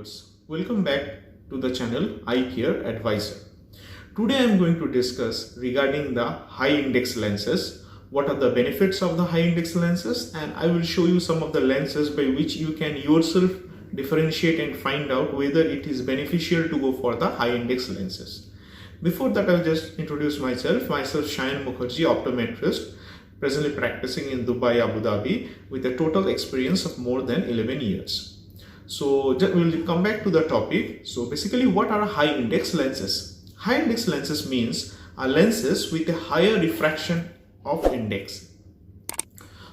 viewers, welcome back to the channel Eye Care Advisor. Today I am going to discuss regarding the high index lenses, what are the benefits of the high index lenses, and I will show you some of the lenses by which you can yourself differentiate and find out whether it is beneficial to go for the high index lenses. Before that, I will just introduce myself Shayan Mukherjee, optometrist, presently practicing in Dubai, Abu Dhabi with a total experience of more than 11 years. So we'll come back to the topic. So basically, what are high index lenses? High index lenses means are lenses with a higher refraction of index.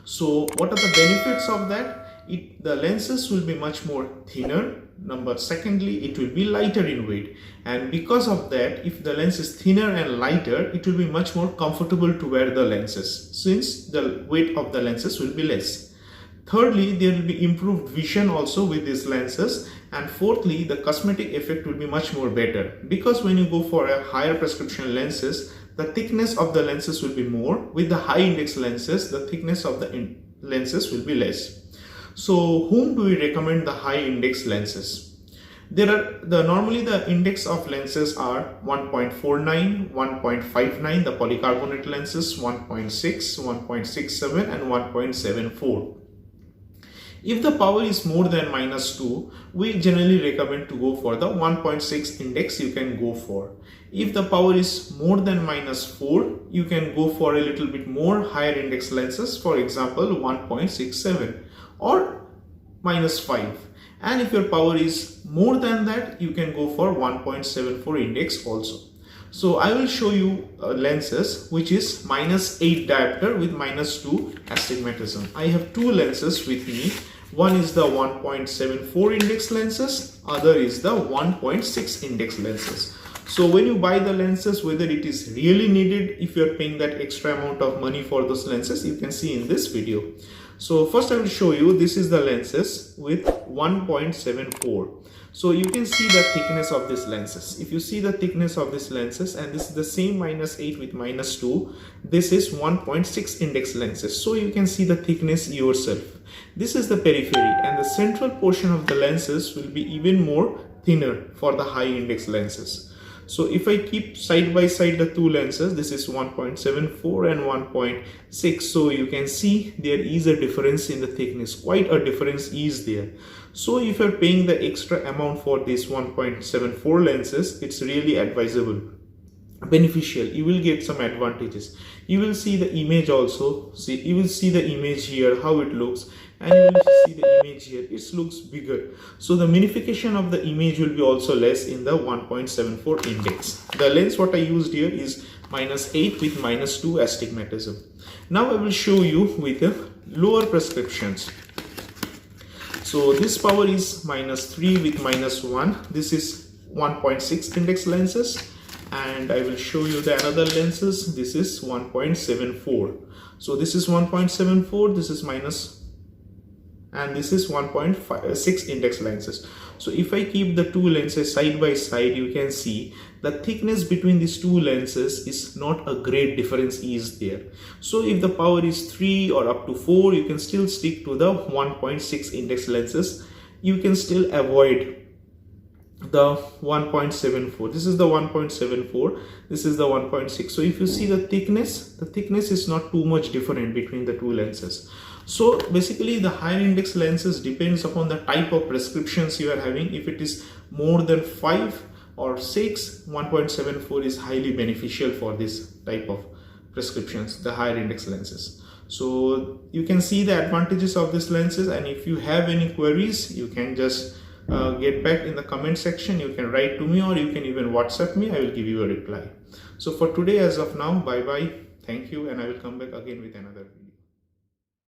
So what are the benefits of that? The lenses will be much more thinner. Secondly, it will be lighter in weight, and because of that, if the lens is thinner and lighter, it will be much more comfortable to wear the lenses since the weight of the lenses will be less. Thirdly, there will be improved vision also with these lenses, and fourthly, the cosmetic effect will be much more better because when you go for a higher prescription lenses, the thickness of the lenses will be more. With the high index lenses, the thickness of the lenses will be less. So whom do we recommend the high index lenses? Normally the index of lenses are 1.49, 1.59, the polycarbonate lenses 1.6, 1.67 and 1.74. If the power is more than -2, we generally recommend to go for the 1.6 index you can go for. If the power is more than -4, you can go for a little bit more higher index lenses, for example 1.67 or -5. And if your power is more than that, you can go for 1.74 index also. So I will show you lenses which is -8 diopter with -2 astigmatism. I have two lenses with me. One is the 1.74 index lenses, other is the 1.6 index lenses. So when you buy the lenses, whether it is really needed, if you are paying that extra amount of money for those lenses, you can see in this video. So first I will show you, this is the lenses with 1.74. So you can see the thickness of these lenses. If you see the thickness of these lenses, and this is the same -8 with -2, this is 1.6 index lenses. So you can see the thickness yourself. This is the periphery, and the central portion of the lenses will be even more thinner for the high index lenses. So if I keep side by side the two lenses, this is 1.74 and 1.6. So you can see there is a difference in the thickness. Quite a difference is there. So if you're paying the extra amount for these 1.74 lenses, it's really advisable, beneficial. You will get some advantages. You will see the image also. You will see the image here, how it looks, and you will see the image here, it looks bigger. So the magnification of the image will be also less in the 1.74 index. The lens what I used here is -8 with -2 astigmatism. Now I will show you with the lower prescriptions. So this power is -3 with -1. This is 1.6 index lenses. And I will show you the another lenses. This is 1.74. So this is 1.74, this is and this is 1.6 index lenses. So if I keep the two lenses side by side, you can see the thickness between these two lenses is not a great difference is there. So if the power is 3 or up to 4, you can still stick to the 1.6 index lenses. You can still avoid the 1.74. This is the 1.74, this is the 1.6. So if you see the thickness is not too much different between the two lenses. So basically the higher index lenses depends upon the type of prescriptions you are having. If it is more than 5 or 6, 1.74 is highly beneficial for this type of prescriptions, the higher index lenses. So you can see the advantages of these lenses, and if you have any queries, you can just get back in the comment section. You can write to me or you can even WhatsApp me. I will give you a reply. So for today, as of now, bye bye, thank you, and I will come back again with another video.